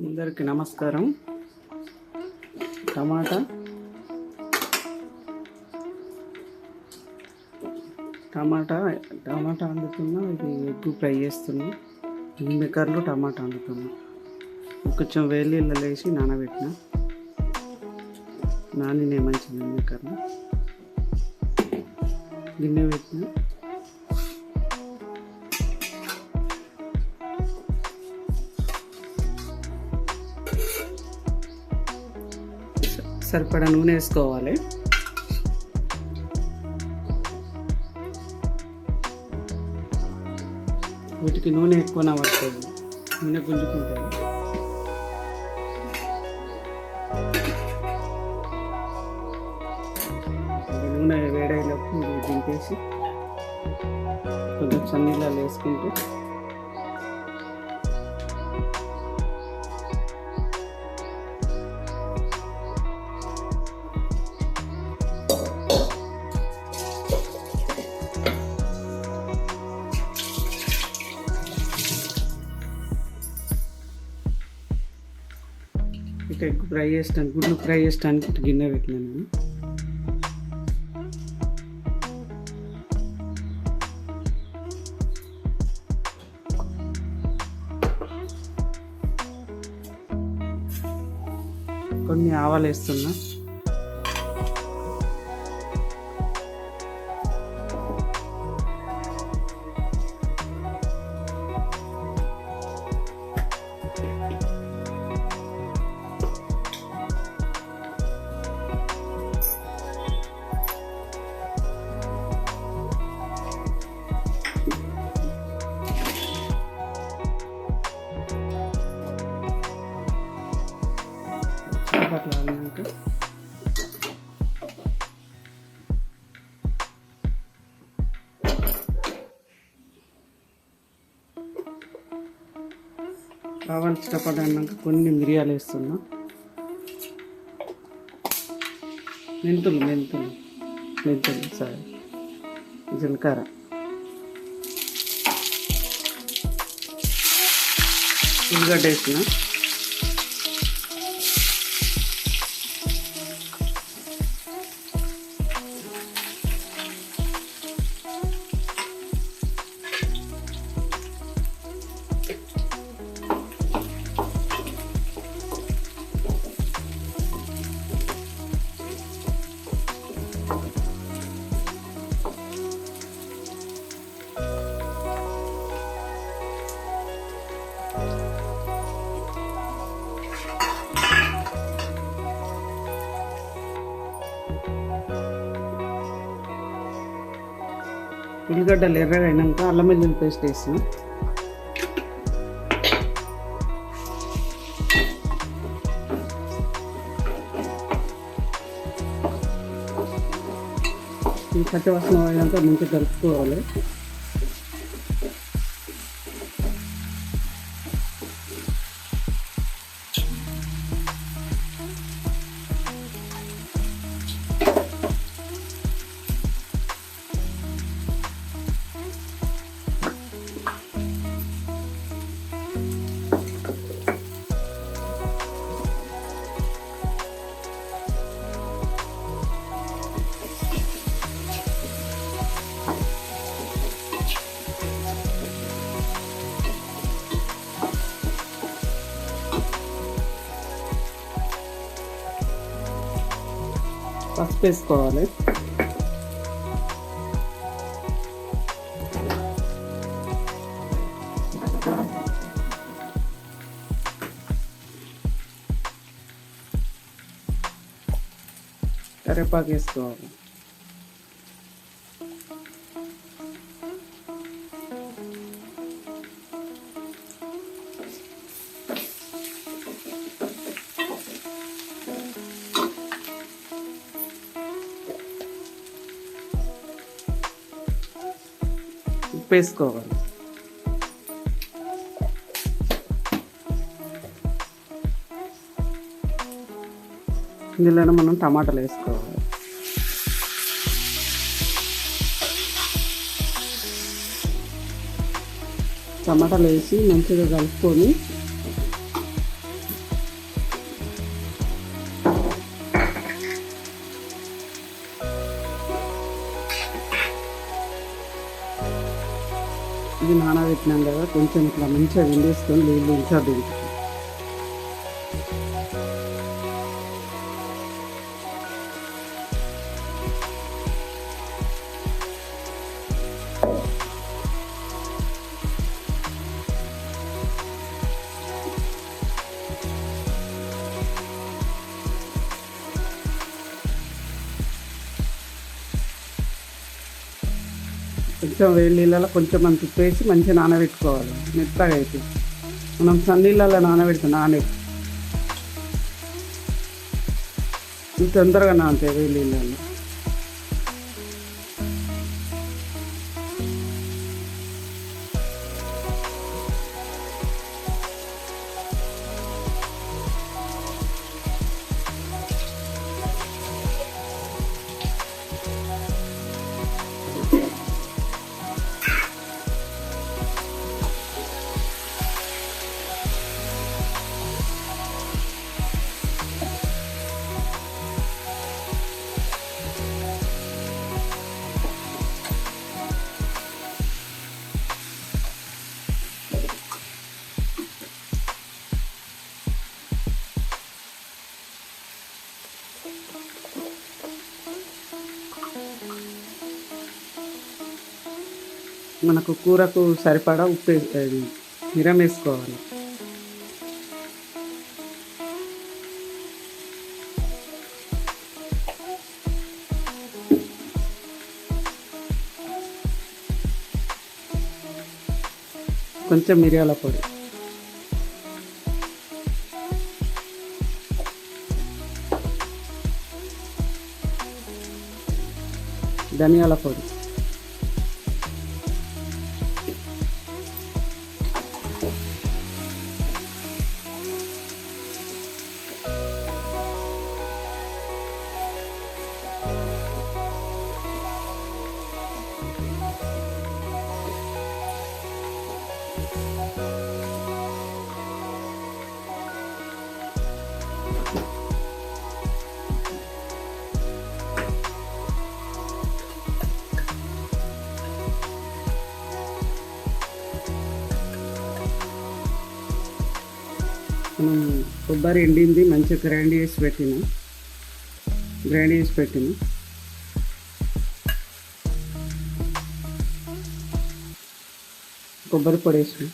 అందరికీ నమస్కారం. టమాటా టమాటా టమాటా వండుతున్నా. ఇది ఎగ్ ఫ్రై చేస్తున్నా. నిమ్మకాయలు టమాటా వండుతున్నా. కొంచెం వేడి నీళ్ళలో వేసి నానబెట్టిన. నానినే మంచి నిమ్మకాయలు గిన్నె పెట్టిన. సరిపడా నూనె వేసుకోవాలి. వీటికి నూనె ఎక్కువ పడుతుంది, నూనె గుంజుకుంటుంది. నూనె వేడైనప్పుడు ఇది దింపేసి కొంచెం సన్నీళ్ళలో వేసుకుంటే ఇక ఎగ్ ఫ్రై చేస్తాను, గుడ్లు ఫ్రై చేస్తానికి గిన్నె పెట్టినాను నేను. కొన్ని ఆవాలు వేస్తున్నా. అట్లా అన్నాక ఆవాలు చిటపడ్డాక కొన్ని మిరియాలు వేస్తున్నా. మెంతులు సరే, జీలకర్ర, ఉల్లిగడ్డ వేసిన. ఉల్లిగడ్డలు ఎర్రగా అయినాక అల్లం వెల్లుల్లి పేస్ట్ వేసిన. ఈ పచ్చివాసన అయినాక మంచిగా కలుపుకోవాలి. పసుపు వేసుకోవాలి. కరివేపాకు వేసుకోవాలి. ఉప్పు వేసుకోవాలి. ఇందులోనే మనం టమాటాలు వేసుకోవాలి. టమాటాలు వేసి మంచిగా కలుపుకొని ఇది నానబెట్టినాం కదా, కొంచెం ఇట్లా మంచిగా విండేసుకొని నీళ్ళు ఇంకా దించుతాం. కొంచెం వేడి నీళ్ళలో కొంచెం మనం తిప్పేసి మంచిగా నానబెట్టుకోవాలి. మెత్తగా అయితే మనం సన్నీళ్ళలో నానబెడతాం, తొందరగా నానుతాయి వేడి నీళ్ళలో. మనకు కూరకు సరిపడా ఉప్పు మిరం వేసుకోవాలి. కొంచెం మిరియాల పొడి, ధనియాల పొడి, మనం కొబ్బరి ఎండింది మంచిగా గ్రైండ్ చేసి పెట్టిన కొబ్బరి పొడి వేసిన,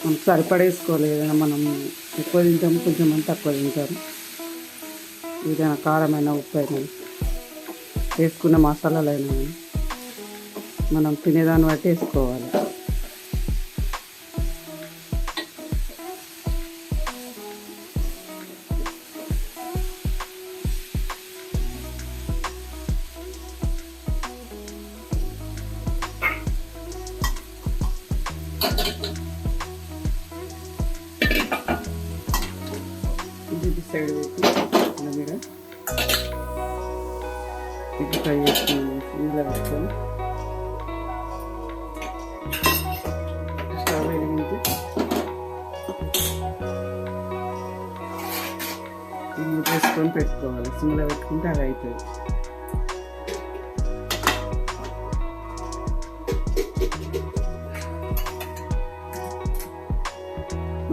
మనం సరిపడేసుకోవాలి. ఏదైనా మనం ఎక్కువ తింటాము, కొంచెం మంది తక్కువ తింటారు. ఏదైనా కారమైన, ఉప్పు అయినా, వేసుకున్న మసాలాలు అయినా మనం తినేదాన్ని బట్టి వేసుకోవాలి. ఇది సైడ్ పెట్టి ఇలా మీద ఇది ఫ్రై చేసుకుని ఇందులో పెట్టుకొని స్టవ్ వెలిగించి ఇల్లు వేసుకొని పెట్టుకోవాలి. సిమ్లో పెట్టుకుంటే అది అవుతుంది.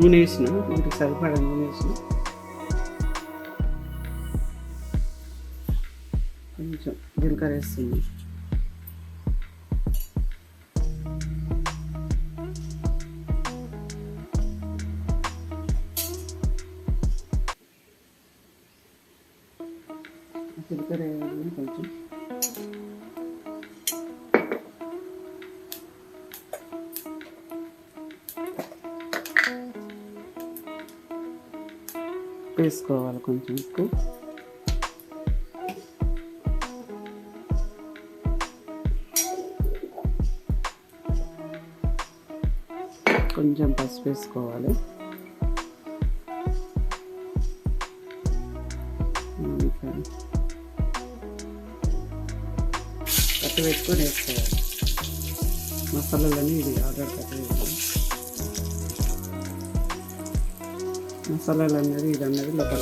నూనె వేసిన, వీటికి సరిపడా నూనె వేసిన, కొంచెం జీలకర్ర వేస్తుంది, జీలకర్ర వేయాలి కొంచెం, వేసుకోవాలి కొంచెం ఉప్పు, కొంచెం పసుపు వేసుకోవాలి, కట్టు పెట్టుకొని వేసుకోవాలి. మసాలాలన్నీ ఇది ఆర్డర్ కట్టు వేసుకోవాలి. మసాలాలు అన్నది ఇది అన్నది లోపల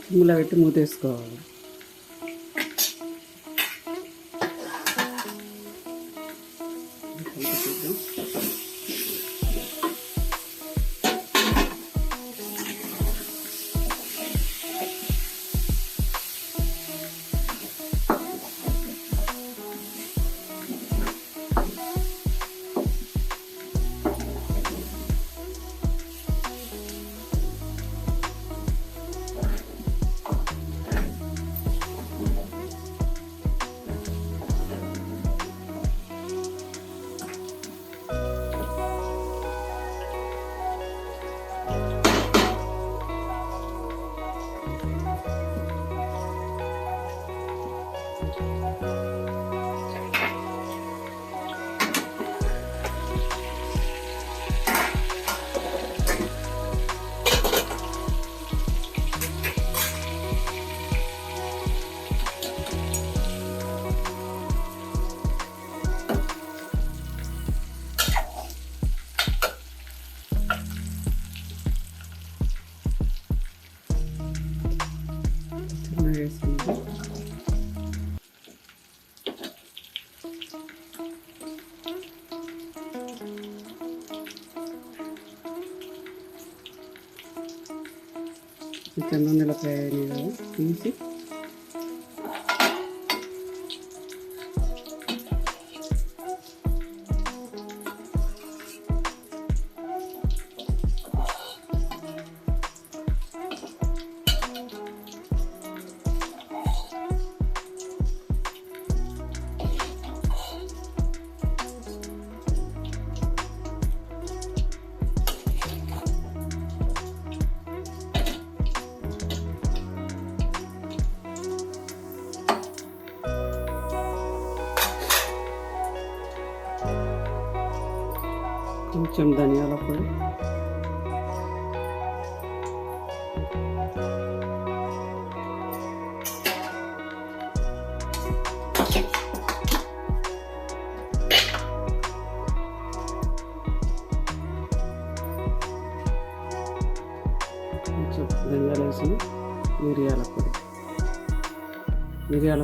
సిమ్లో పెట్టి మూతేసుకోవాలి. వేసుకుంటే చికెన్ నూనెలో ఫ్రై అయినాయి కదా తీసి కొంచెం ధనియాల పొడి, కొంచెం ధనియాలు వేసిన మిరియాల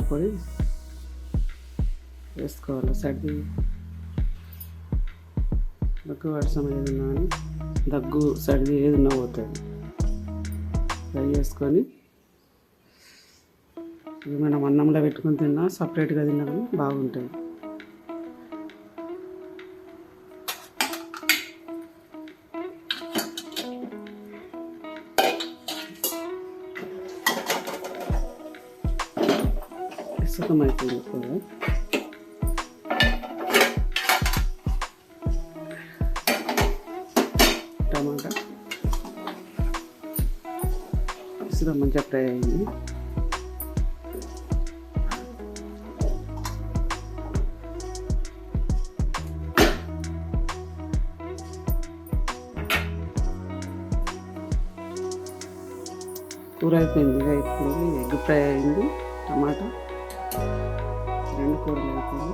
పొడి వేసుకోవాలి. సర్ది దగ్గు వర్షం ఏదన్నా అని దగ్గు సర్ది ఏదన్నా పోతుంది. ఫ్రై చేసుకొని మనం అన్నంలో పెట్టుకొని తిన్నా సపరేట్గా తిన్నా కానీ బాగుంటుంది. సుఖమైపోయింది కూడా. టమాటా ఇసుక మంచిగా ఫ్రై అయింది. కూర అయిపోయింది. అయిపోయింది. ఎగ్ ఫ్రై అయింది. టమాటా 2 కూరలు అయిపోయింది.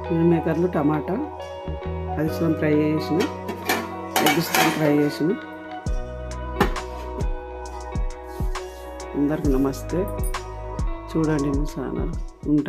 మిల్ మేకర్లు టమాటా అది సగం ఫ్రై చేసిన, ఎగ్ సగం ఫ్రై చేసిన. అందరికి నమస్తే. చూడండి మా ఛానల్ ఉంటా.